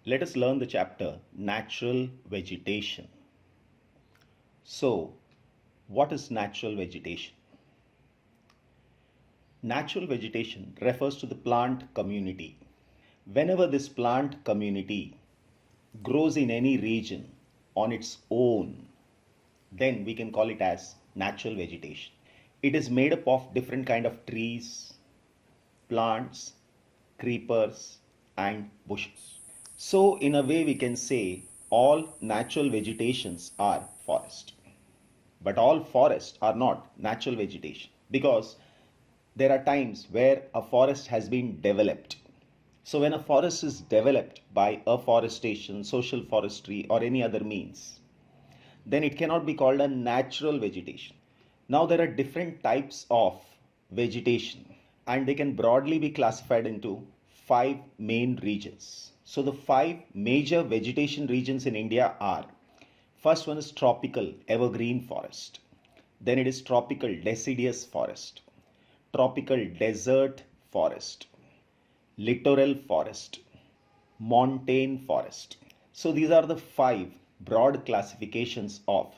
Let us learn the chapter Natural Vegetation. So, what is natural vegetation? Natural vegetation refers to the plant community. Whenever this plant community grows in any region on its own, then we can call it as natural vegetation. It is made up of different kind of trees, plants, creepers and bushes. So in a way we can say all natural vegetations are forest. But all forests are not natural vegetation because there are times where a forest has been developed. So when a forest is developed by afforestation, social forestry or any other means, then it cannot be called a natural vegetation. Now there are different types of vegetation and they can broadly be classified into 5 main regions. So the 5 major vegetation regions in India are: first one is tropical evergreen forest, then it is tropical deciduous forest, tropical desert forest, littoral forest, montane forest. So these are the 5 broad classifications of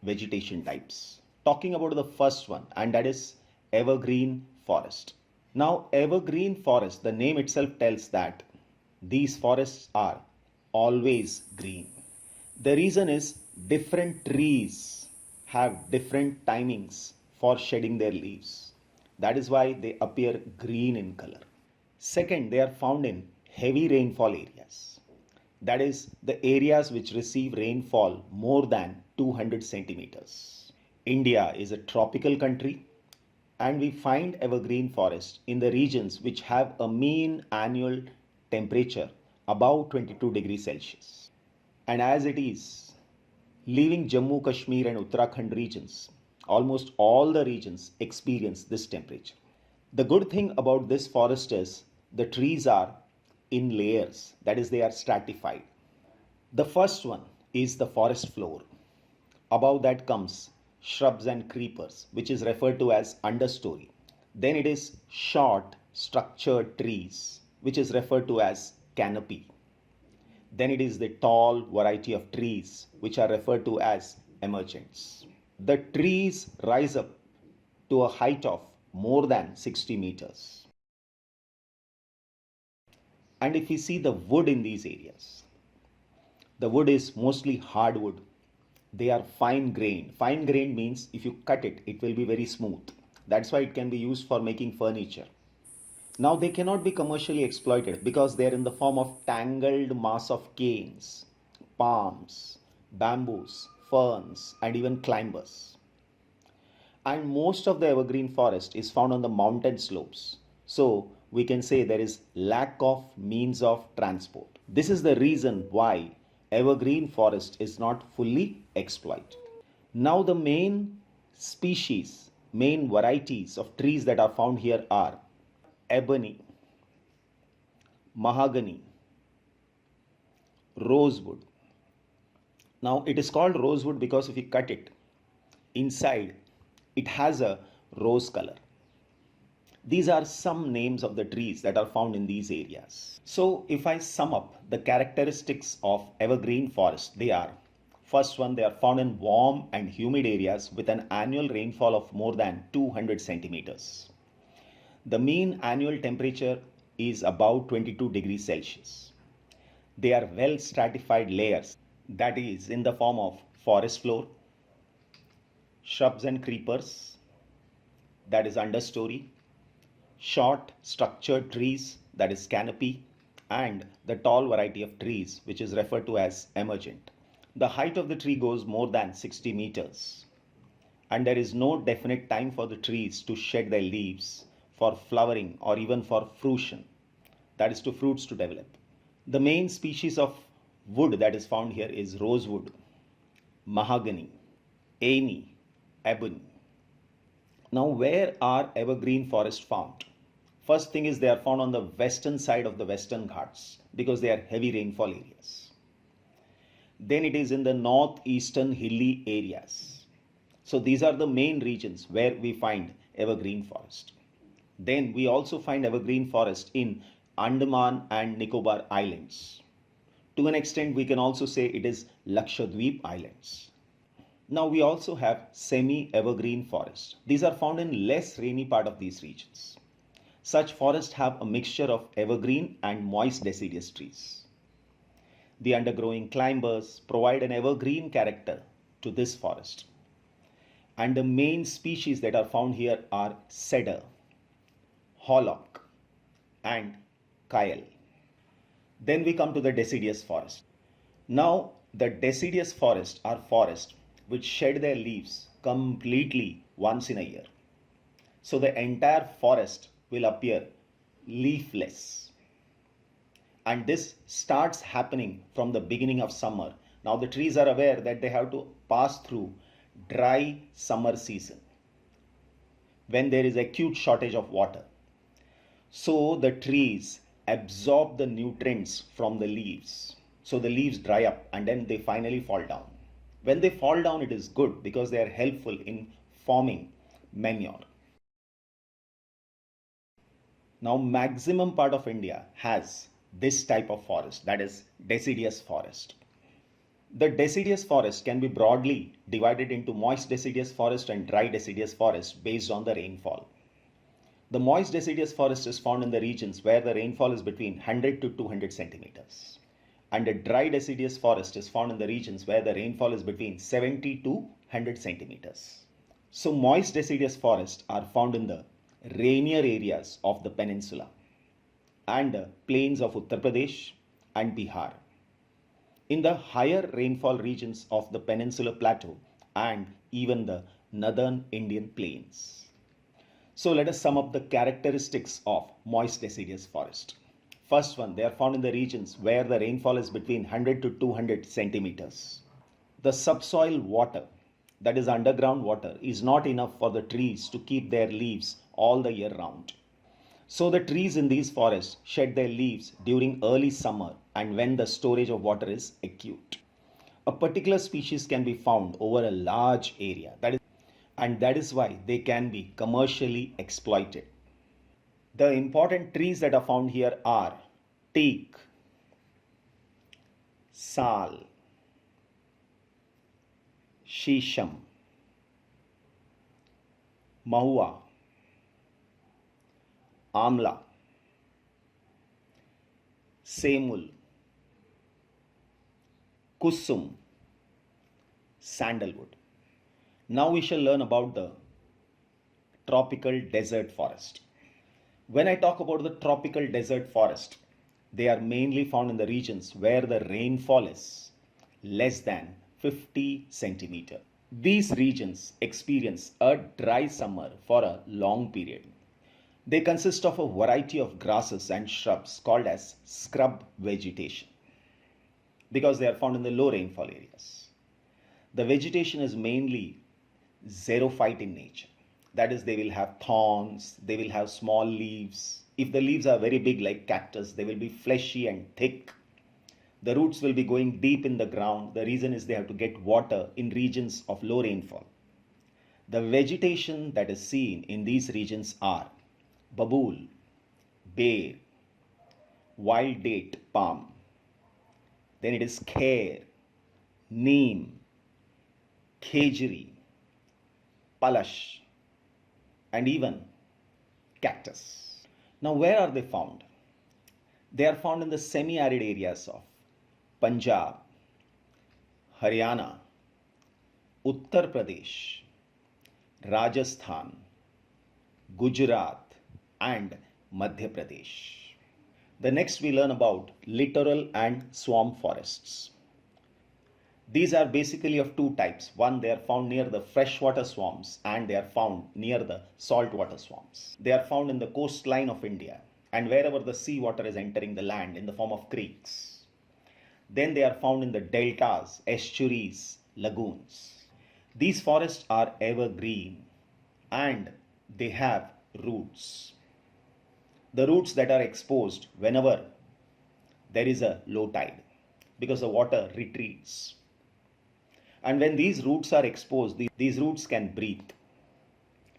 vegetation types. Talking about the first one, and that is evergreen forest. Now evergreen forest, the name itself tells that these forests are always green. The reason is different trees have different timings for shedding their leaves. That is why they appear green in color. Second, they are found in heavy rainfall areas. That is the areas which receive rainfall more than 200 centimeters. India is a tropical country and we find evergreen forests in the regions which have a mean annual temperature above 22 degrees Celsius. And as it is, leaving Jammu, Kashmir and Uttarakhand regions, almost all the regions experience this temperature. The good thing about this forest is the trees are in layers, that is, they are stratified. The first one is the forest floor. Above that comes shrubs and creepers, which is referred to as understory. Then it is short structured trees, which is referred to as canopy. Then it is the tall variety of trees, which are referred to as emergents. The trees rise up to a height of more than 60 meters. And if we see the wood in these areas, the wood is mostly hardwood. They are fine grained. Fine grained means if you cut it, it will be very smooth. That's why it can be used for making furniture. Now they cannot be commercially exploited because they are in the form of tangled mass of canes, palms, bamboos, ferns and even climbers. And most of the evergreen forest is found on the mountain slopes. So we can say there is lack of means of transport. This is the reason why evergreen forest is not fully exploited. Now the main species, main varieties of trees that are found here are ebony, mahogany, rosewood. Now it is called rosewood because if you cut it, inside it has a rose color. These are some names of the trees that are found in these areas. So if I sum up the characteristics of evergreen forest, they are: first one, they are found in warm and humid areas with an annual rainfall of more than 200 centimeters. The mean annual temperature is about 22 degrees Celsius. They are well stratified layers, that is in the form of forest floor, shrubs and creepers, that is understory, short structured trees, that is canopy, and the tall variety of trees, which is referred to as emergent. The height of the tree goes more than 60 meters, and there is no definite time for the trees to shed their leaves, for flowering or even for fruition, that is to fruits to develop. The main species of wood that is found here is rosewood, mahogany, any, ebony. Now where are evergreen forests found? First thing is they are found on the western side of the Western Ghats because they are heavy rainfall areas. Then it is in the northeastern hilly areas. So these are the main regions where we find evergreen forest. Then we also find evergreen forest in Andaman and Nicobar Islands. To an extent, we can also say it is Lakshadweep Islands. Now we also have semi-evergreen forests. These are found in less rainy part of these regions. Such forests have a mixture of evergreen and moist deciduous trees. The undergrowing climbers provide an evergreen character to this forest. And the main species that are found here are cedar, hawlock, and kyle. Then we come to the deciduous forest. Now, the deciduous forests are forests which shed their leaves completely once in a year. So the entire forest will appear leafless. And this starts happening from the beginning of summer. Now the trees are aware that they have to pass through dry summer season when there is acute shortage of water. So the trees absorb the nutrients from the leaves. So the leaves dry up and then they finally fall down. When they fall down, it is good because they are helpful in forming manure. Now maximum part of India has this type of forest, that is deciduous forest. The deciduous forest can be broadly divided into moist deciduous forest and dry deciduous forest based on the rainfall. The moist deciduous forest is found in the regions where the rainfall is between 100 to 200 centimeters. And the dry deciduous forest is found in the regions where the rainfall is between 70 to 100 centimeters. So moist deciduous forests are found in the rainier areas of the peninsula and the plains of Uttar Pradesh and Bihar, in the higher rainfall regions of the peninsular plateau and even the northern Indian plains. So let us sum up the characteristics of moist deciduous forest. First one, they are found in the regions where the rainfall is between 100 to 200 centimeters. The subsoil water, that is underground water, is not enough for the trees to keep their leaves all the year round. So the trees in these forests shed their leaves during early summer and when the storage of water is acute. A particular species can be found over a large area, that is why they can be commercially exploited. The important trees that are found here are teak, sal, shisham, mahua, amla, semul, kusum, sandalwood. Now we shall learn about the tropical desert forest. When I talk about the tropical desert forest, they are mainly found in the regions where the rainfall is less than 50 centimeter. These regions experience a dry summer for a long period. They consist of a variety of grasses and shrubs called as scrub vegetation because they are found in the low rainfall areas. The vegetation is mainly xerophyte in nature. That is, they will have thorns, they will have small leaves. If the leaves are very big like cactus, they will be fleshy and thick. The roots will be going deep in the ground. The reason is they have to get water in regions of low rainfall. The vegetation that is seen in these regions are babool, ber, wild date palm. Then it is kher, neem, khejri, palash, and even cactus. Now, where are they found? They are found in the semi-arid areas of Punjab, Haryana, Uttar Pradesh, Rajasthan, Gujarat, and Madhya Pradesh. The next we learn about littoral and swamp forests. These are basically of two types. One, they are found near the freshwater swamps and they are found near the saltwater swamps. They are found in the coastline of India and wherever the seawater is entering the land in the form of creeks. Then they are found in the deltas, estuaries, lagoons. These forests are evergreen and they have roots. The roots that are exposed whenever there is a low tide because the water retreats. And when these roots are exposed, these roots can breathe.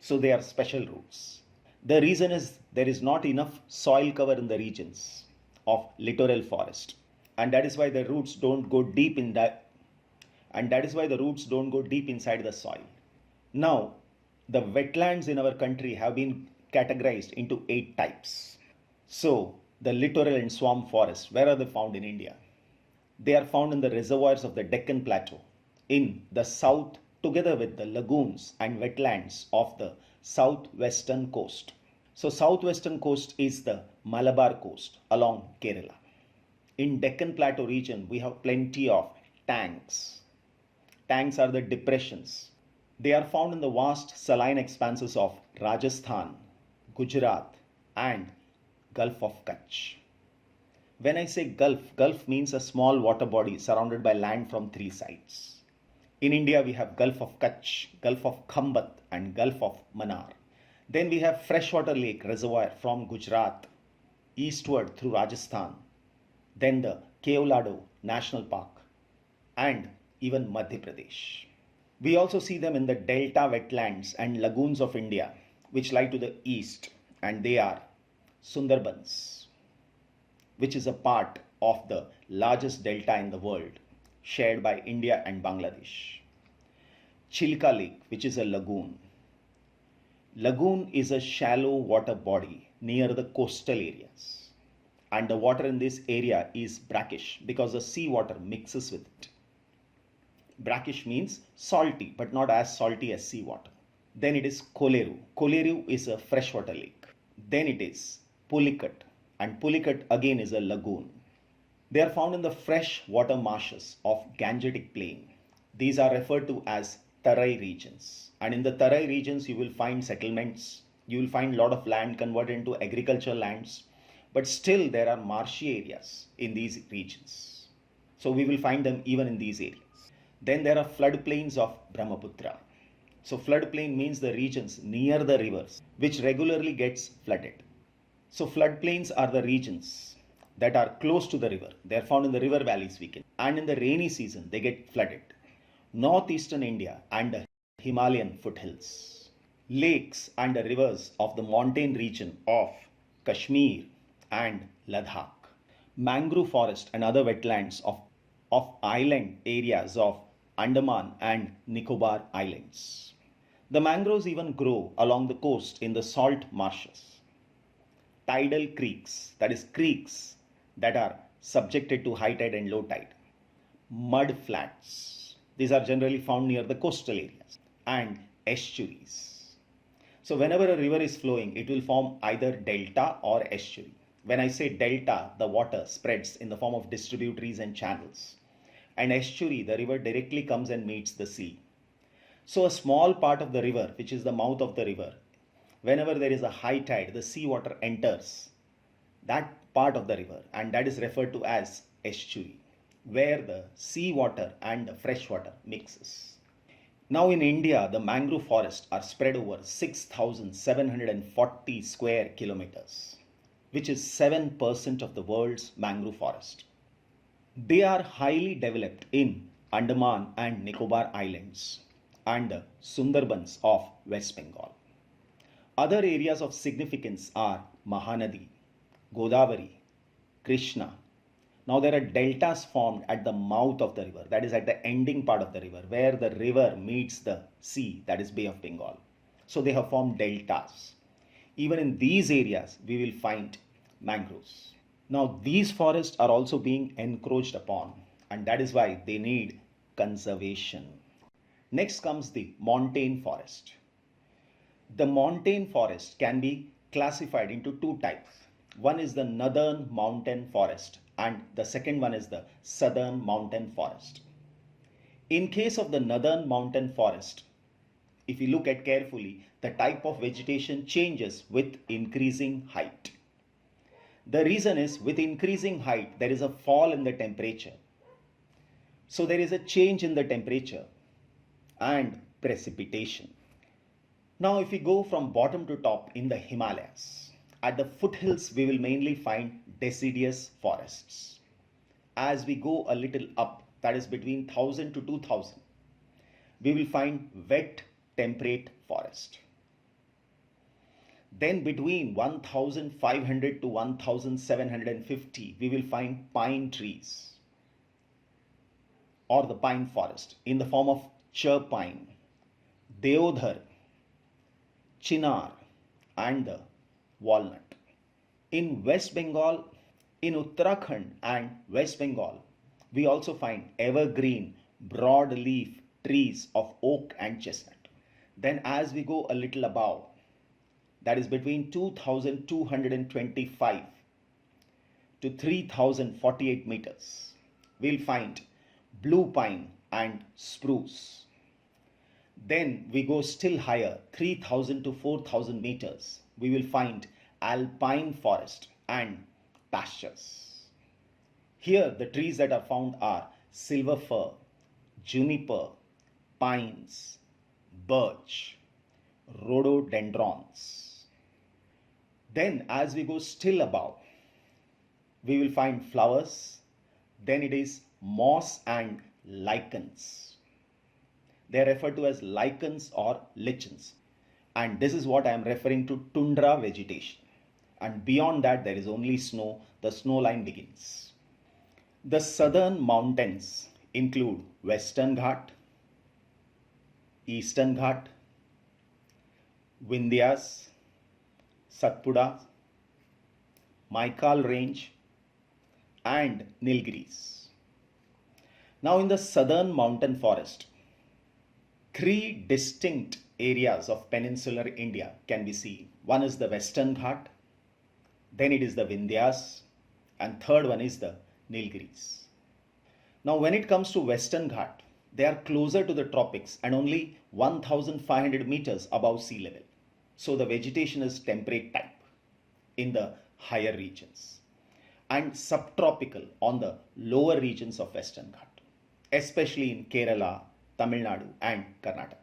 So they are special roots. The reason is there is not enough soil cover in the regions of littoral forest. and that is why the roots don't go deep in that, and that is why the roots don't go deep inside the soil. Now, the wetlands in our country have been categorized into 8 types. So, the littoral and swamp forests, where are they found in India? They are found in the reservoirs of the Deccan Plateau, in the south, together with the lagoons and wetlands of the southwestern coast. So, southwestern coast is the Malabar coast along Kerala. In Deccan Plateau region, we have plenty of tanks. Tanks are the depressions. They are found in the vast saline expanses of Rajasthan, Gujarat, and Gulf of Kutch. When I say Gulf, Gulf means a small water body surrounded by land from 3 sides. In India, we have Gulf of Kutch, Gulf of Khambat, and Gulf of Mannar. Then we have freshwater lake reservoir from Gujarat eastward through Rajasthan, then the Keolado National Park, and even Madhya Pradesh. We also see them in the delta wetlands and lagoons of India, which lie to the east, and they are Sundarbans, which is a part of the largest delta in the world, shared by India and Bangladesh. Chilka Lake, which is a lagoon. Lagoon is a shallow water body near the coastal areas, and the water in this area is brackish because the sea water mixes with it. Brackish means salty, but not as salty as seawater. Then it is Koleru. Koleru is a freshwater lake. Then it is Pulicat, and Pulicat again is a lagoon. They are found in the fresh water marshes of Gangetic Plain. These are referred to as Tarai regions. And in the Tarai regions, you will find settlements. You will find a lot of land converted into agricultural lands. But still, there are marshy areas in these regions. So we will find them even in these areas. Then there are floodplains of Brahmaputra. So floodplain means the regions near the rivers which regularly gets flooded. So floodplains are the regions that are close to the river. They are found in the river valleys, and in the rainy season they get flooded. Northeastern India and the Himalayan foothills. Lakes and the rivers of the mountain region of Kashmir and Ladakh. Mangrove forest and other wetlands of island areas of Andaman and Nicobar Islands. The mangroves even grow along the coast in the salt marshes. Tidal creeks, that is creeks that are subjected to high tide and low tide. Mud flats, these are generally found near the coastal areas. And estuaries. So whenever a river is flowing, it will form either delta or estuary. When I say delta, the water spreads in the form of distributaries and channels. And estuary, the river directly comes and meets the sea. So a small part of the river, which is the mouth of the river, whenever there is a high tide, the sea water enters that part of the river, and that is referred to as estuary, where the sea water and the fresh water mixes. Now in India, the mangrove forests are spread over 6,740 square kilometers, which is 7% of the world's mangrove forest. They are highly developed in Andaman and Nicobar Islands and the Sundarbans of West Bengal. Other areas of significance are Mahanadi, Godavari, Krishna. Now there are deltas formed at the mouth of the river, that is at the ending part of the river, where the river meets the sea, that is Bay of Bengal. So they have formed deltas. Even in these areas, we will find mangroves. Now these forests are also being encroached upon, and that is why they need conservation. Next comes the montane forest. The montane forest can be classified into 2 types. One is the northern mountain forest and the second one is the southern mountain forest. In case of the northern mountain forest, if you look at carefully, the type of vegetation changes with increasing height. The reason is, with increasing height, there is a fall in the temperature. So there is a change in the temperature and precipitation. Now if we go from bottom to top in the Himalayas, at the foothills we will mainly find deciduous forests. As we go a little up, that is between 1000 to 2000, we will find wet temperate forest. Then between 1500 to 1750, we will find pine trees or the pine forest in the form of chirpine, deodhar, chinar, and the walnut. In West Bengal, in Uttarakhand and West Bengal, we also find evergreen, broadleaf trees of oak and chestnut. Then, as we go a little above, that is between 2225 to 3048 meters, we'll find blue pine and spruce. Then we go still higher, 3000 to 4000 meters, we will find alpine forest and pastures. Here, the trees that are found are silver fir, juniper, pines, birch, rhododendrons. Then, as we go still above, we will find flowers. Then it is moss and lichens. They are referred to as lichens or lichens. And this is what I am referring to, tundra vegetation. And beyond that, there is only snow. The snow line begins. The southern mountains include Western Ghat, Eastern Ghat, Vindhyas, Satpura, Maikal Range, and Nilgiris. Now, in the southern mountain forest, three distinct areas of peninsular India can be seen. One is the Western Ghat, then it is the Vindhyas, and third one is the Nilgiris. Now, when it comes to Western Ghat, they are closer to the tropics and only 1500 meters above sea level. So the vegetation is temperate type in the higher regions and subtropical on the lower regions of Western Ghat, especially in Kerala, Tamil Nadu, and Karnataka.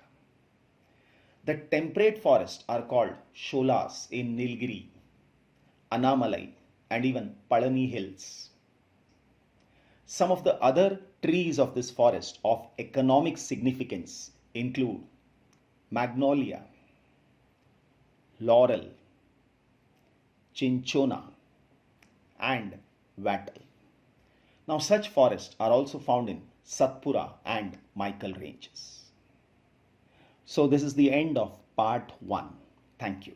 The temperate forests are called sholas in Nilgiri, Anamalai, and even Palani hills. Some of the other trees of this forest of economic significance include magnolia, laurel, cinchona, and wattle. Now, such forests are also found in Satpura and Maikal ranges. So, this is the end of part 1. Thank you.